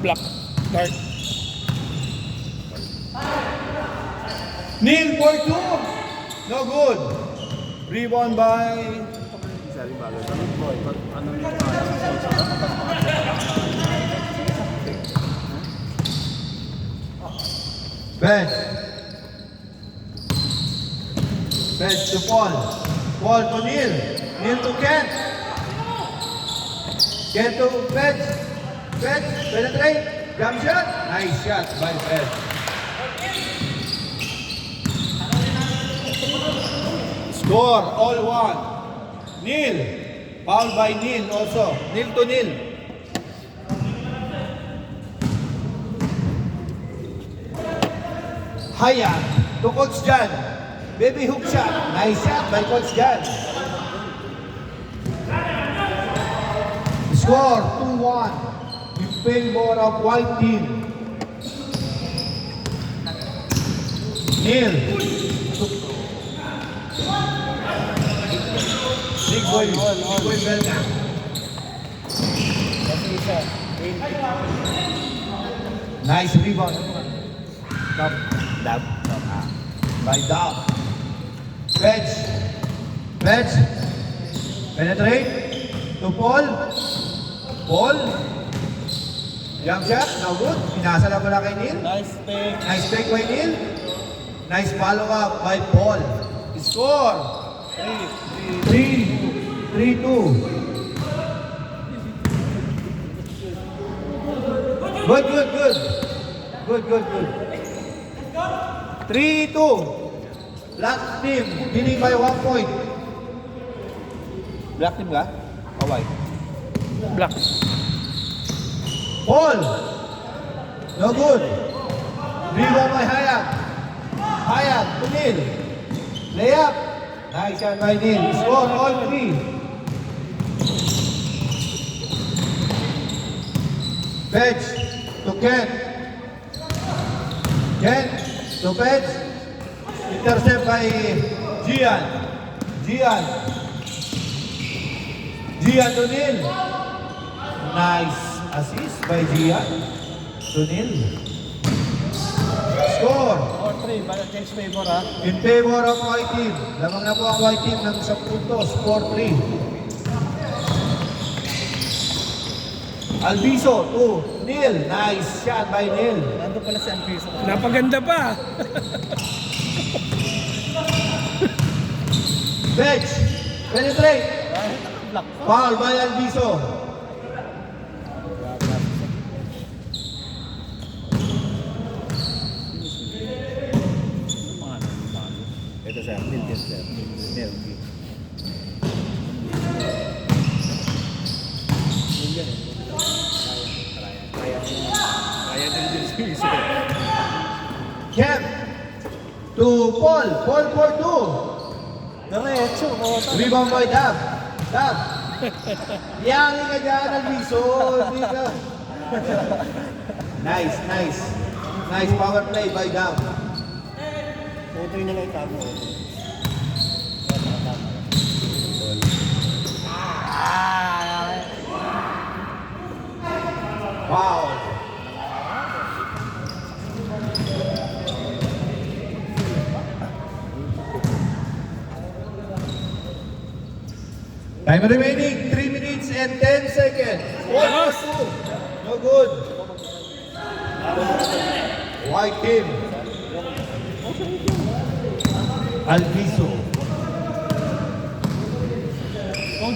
block. Mark. Neil for 2. No good. Rebound by Bench. Bench to Paul. Paul to Neil. Neil to Kent. Kent to Bench. Bench. Penetrate. Jump shot. Nice shot by Bench. Score. All one. Neil. Foul by Neil also. Neil to Neil. Hayat to Coach Jan. Baby hook shot. Nice shot by Coach Jan. Score 2-1 in favor of white team. Neil. Big boy. Big boy Belga. Nice rebound. Dab. By Dab. Fetch. Fetch. Penetrate. To Paul. Paul. Jump shot. Now good. Pinasa lang mula kay Neil. Nice pick. Nice pick by Neil. Nice follow up by Paul. Score. 3-2. Good. 3-2. Black team, winning by 1 point. Black team ka? O white? Black. Paul. No good. Rebound by Hayat. Hayat to Neil. Layup. Nice shot by Neil. Score all 3. Fetch to Kent. Kent to Fetch. Intercept by Gian. Gian to Neil. Nice assist by Gian to Neil. Score. 4-3. Bala change favor ha. In favor of white team. Lamang na po ang white team ng 10 puntos. 4-3. Alviso to Neil. Nice shot by Neil. Nando pala si Alviso. Napaganda pa. Fetch. Penetrate. Black. Foul by Alviso. Ito siya. Neil. Kaya din si Iso. Kemp to Paul. Paul for 2. Diretso. Rebound by Dab. Yangin ka dyan, Alviso. Hindi ka. Nice. Nice power play by Dab. Ito yung nalay kamo. Wow. Time remaining, 3 minutes and 10 seconds. 1-2. No good. White team.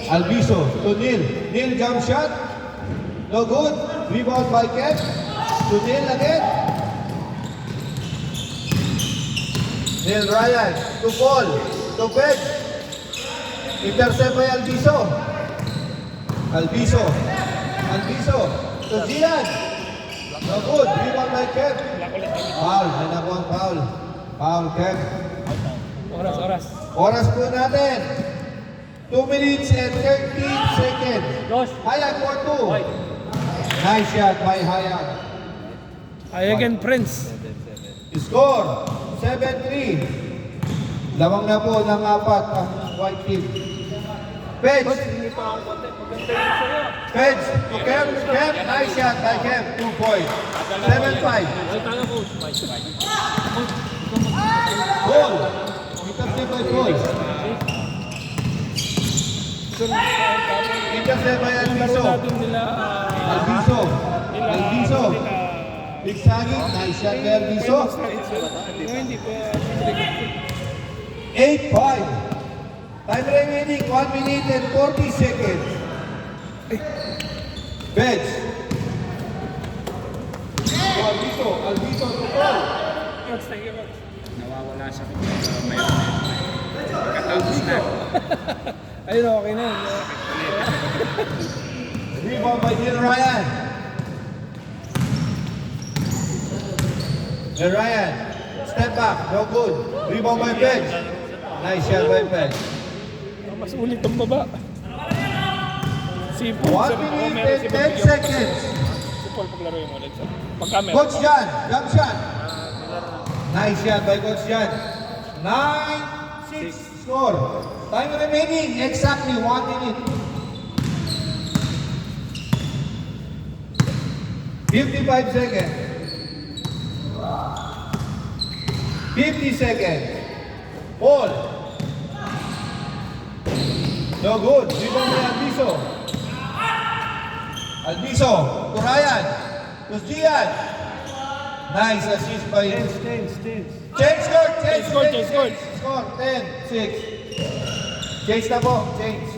Alviso to Neil. Neil jump shot. No good. Rebound by Kent. To Neil again. Neil Ryan to Paul. To Peg. Intercept by Alviso. To Gian. No good. Rebound by Kent. Foul. May nakuha ang foul. Foul, Kent. Oras. Oras po natin. 2 minutes and 13 seconds. Dos. Hayat for 2. Nice shot by Hayat. Again, Prince. Score 7-3. Lamang na po ng 4 ang white team. Fetch. pa ako konti. Maganda yun sa'yo. Feds, Kev, nice shot by Kev, 2 points. 7-5. Ay, tayo coach. Ball. Intercept by Paul. Intercept by Alviso. Laro natin nila. Alviso. Alviso. Big Sagi, nice shot by Alviso. Hindi pa. 8-5. Time remaining 1 minute and 40 seconds. Bench. Alviso to goal. Thank you, coach. Nawawala sa mayroon. Katapos na. Ayun, okay na yun. Rebound by Neil Ryan. Neil Ryan. Step back, no good. Rebound by Bench. Nice shot by Bench. Mas ulit ang baba. Si 1 Paul, minute and 10 seconds. Si Paul paglaro yung ulit. Pagka meron. Coach Jan, jump shot. Nice shot by Coach Jan. 9-6 score. Time remaining exactly 1 minute. 55 seconds. 50 seconds. Paul. No good. Rebound by Alviso. Alviso. To Ryan. To Gian. Nice assist by Change score. Score. 10-6. Change na po. Change.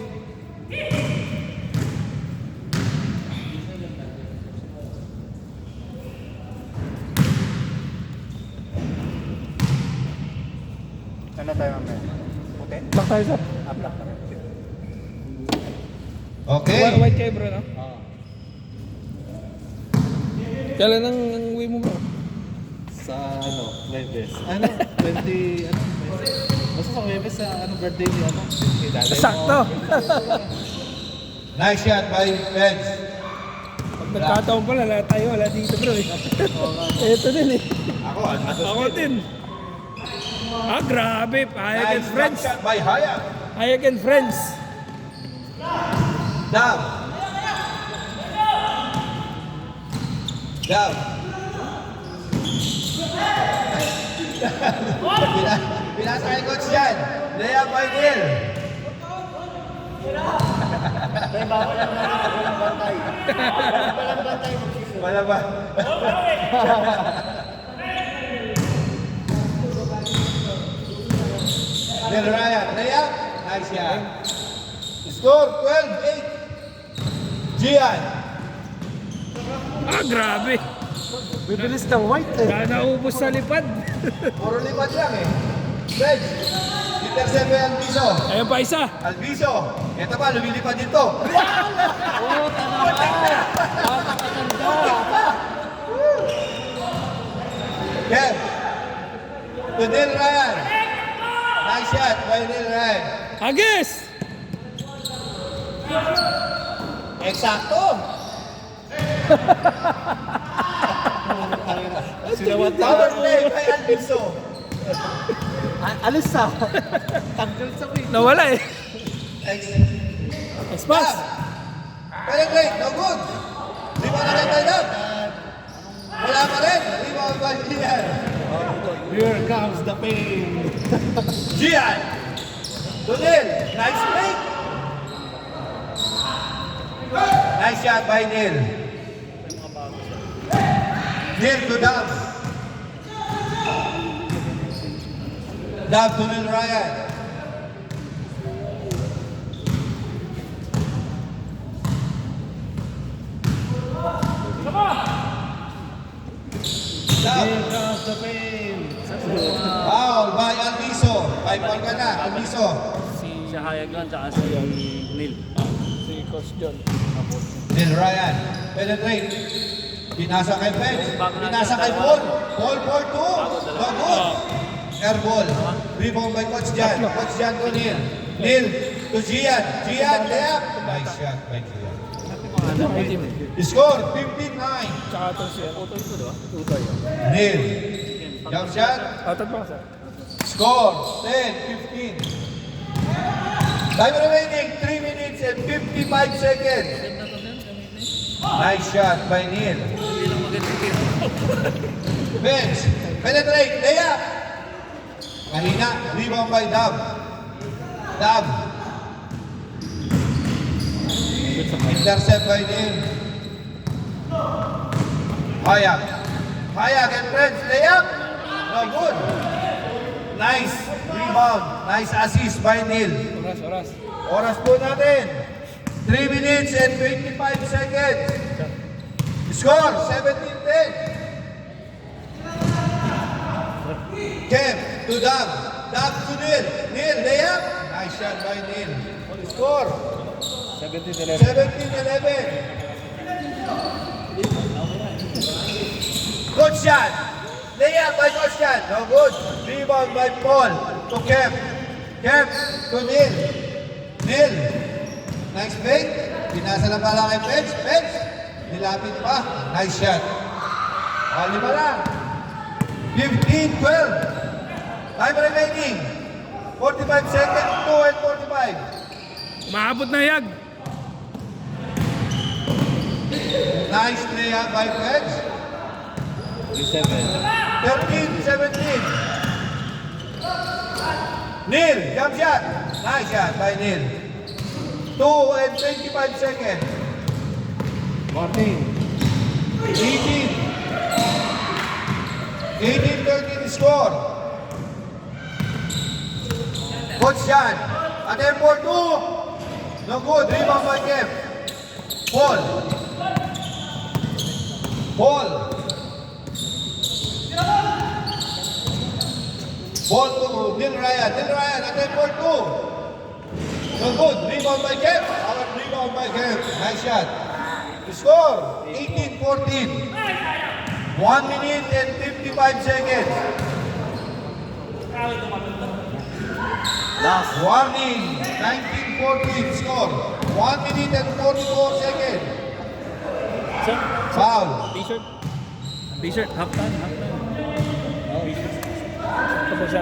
Ano tayo mamaya? Puti? Black tayo, sir. Black na rin. Okay. White kayo, bro, no? Kailan ang uwi mo, bro? Sa ano, Webes. Ano? 20, ano? Basta sa Webes, sa ano, birthday ni ano? Kay Daday mo. Sakto. Nice shot by Benz. Pag nagkataon pala, lahat tayo wala dito, bro. Ito din eh. Ako din. Ah, grabe. Hayag and Nice friends. jump shot by Hayag. Hayag and friends. Down. Down. Pinasa kay Coach Jan. Layup by Neil. Wala ba? Neil Ryan. Layup. Nice shot. Score 12-8. Gian. Ah, grabe. Bibilis ng white eh. Naubos sa lipad. Puro lipat lang eh. Fred. Intercept by Alviso. Ayun pa isa. Alviso. Ito pa, lumilipad dito. Kev. To Neil Ryan. Nice shot by Neil Ryan. Agis! Eksakto. Power play by Alviso. Alis sa. Tanggal sa wing. Nawala eh. Espas. Penetrate, no good. Rebound na kay Taylor. Wala pa rin. Rebound by Gian. Here comes the pain. Gian. To Neil. Nice break. Nice shot by Neil. Neil to Dab. Dab to Neil Ryan. Dab. Here comes the pain. Foul by Alviso. 5 point ka na, Alviso. Si Hayag lang, tsaka si Neil. Si Coach John. Neil Ryan. Penetrate. Pinasa kay Benz. Pinasa kay Paul. Paul for 2. No good. Air ball. Rebound by Coach Jan. Coach Jan to Neil. Neil to Gian. Gian, layup. Nice shot by Gian. Score 15-9. Tsaka ito siya. Neil. Jump shot. Atat pa, sir. Score 10-15. Time remaining 3 minutes minutes and 55 seconds. Nice shot by Neil. Bench. Penetrate. Layup. Mahina. Rebound by Dab. Dab. Intercept by Neil. Hayek. Hayek and friends. Layup. No good. Nice rebound. Nice assist by Neil. Oras. Oras po natin. 3 minutes and 25 seconds. Score, 17-10. Kev to Doug. Doug to Neil. Neil, layup. Nice shot by Neil. Score, 17-11. 17-11. Good shot. Layup by Coach Jan. No good. Rebound by Paul to Kev. Kev to Neil. Neil. Nice fake. Pinasa lang pala kay Pets. Pets. Nilapit pa. Nice shot. Lima lang. 15-12. Time remaining. 45 seconds. 2 and 45. Maabot na yag. Nice layup by Pets. 13-17. Neil. Jump shot. Nice shot by Neil. 2 and 25 seconds. Martin. 18-13 score. Coach Jan. Attempt for 2. No good. Rebound by Kev. Paul. Paul. Ball to Dil Ryan. Dil Ryan. Attempt for 2. No good. Rebound by Kev. Our rebound by Kev. Nice shot. The score, 18-14. 1 minute and 55 seconds. Last warning. 19-14 score. 1 minute and 44 seconds. Foul. T-shirt, half time. Tapos siya.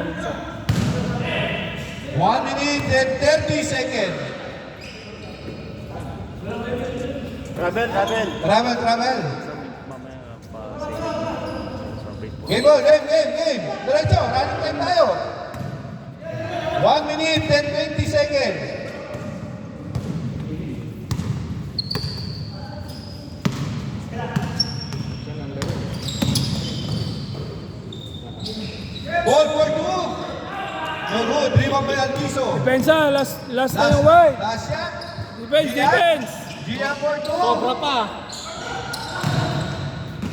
1 minute and 30 seconds. Travel. Game. Diretso, running time tayo. 1 minute and 20 seconds. Ball for 2. No good, rebound by Alviso. Depensa, last na yung white. Last shot. Defense. Gian for 2. Sobra pa.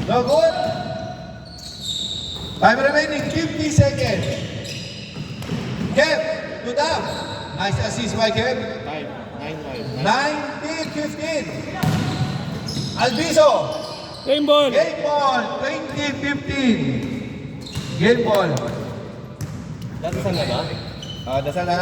No good. Time remaining 50 seconds. Kev, to down. Nice assist by Kev. 19-15. Alviso. Game ball. Game ball. 20-15. Game ball. Dasal na ba? Dasal na.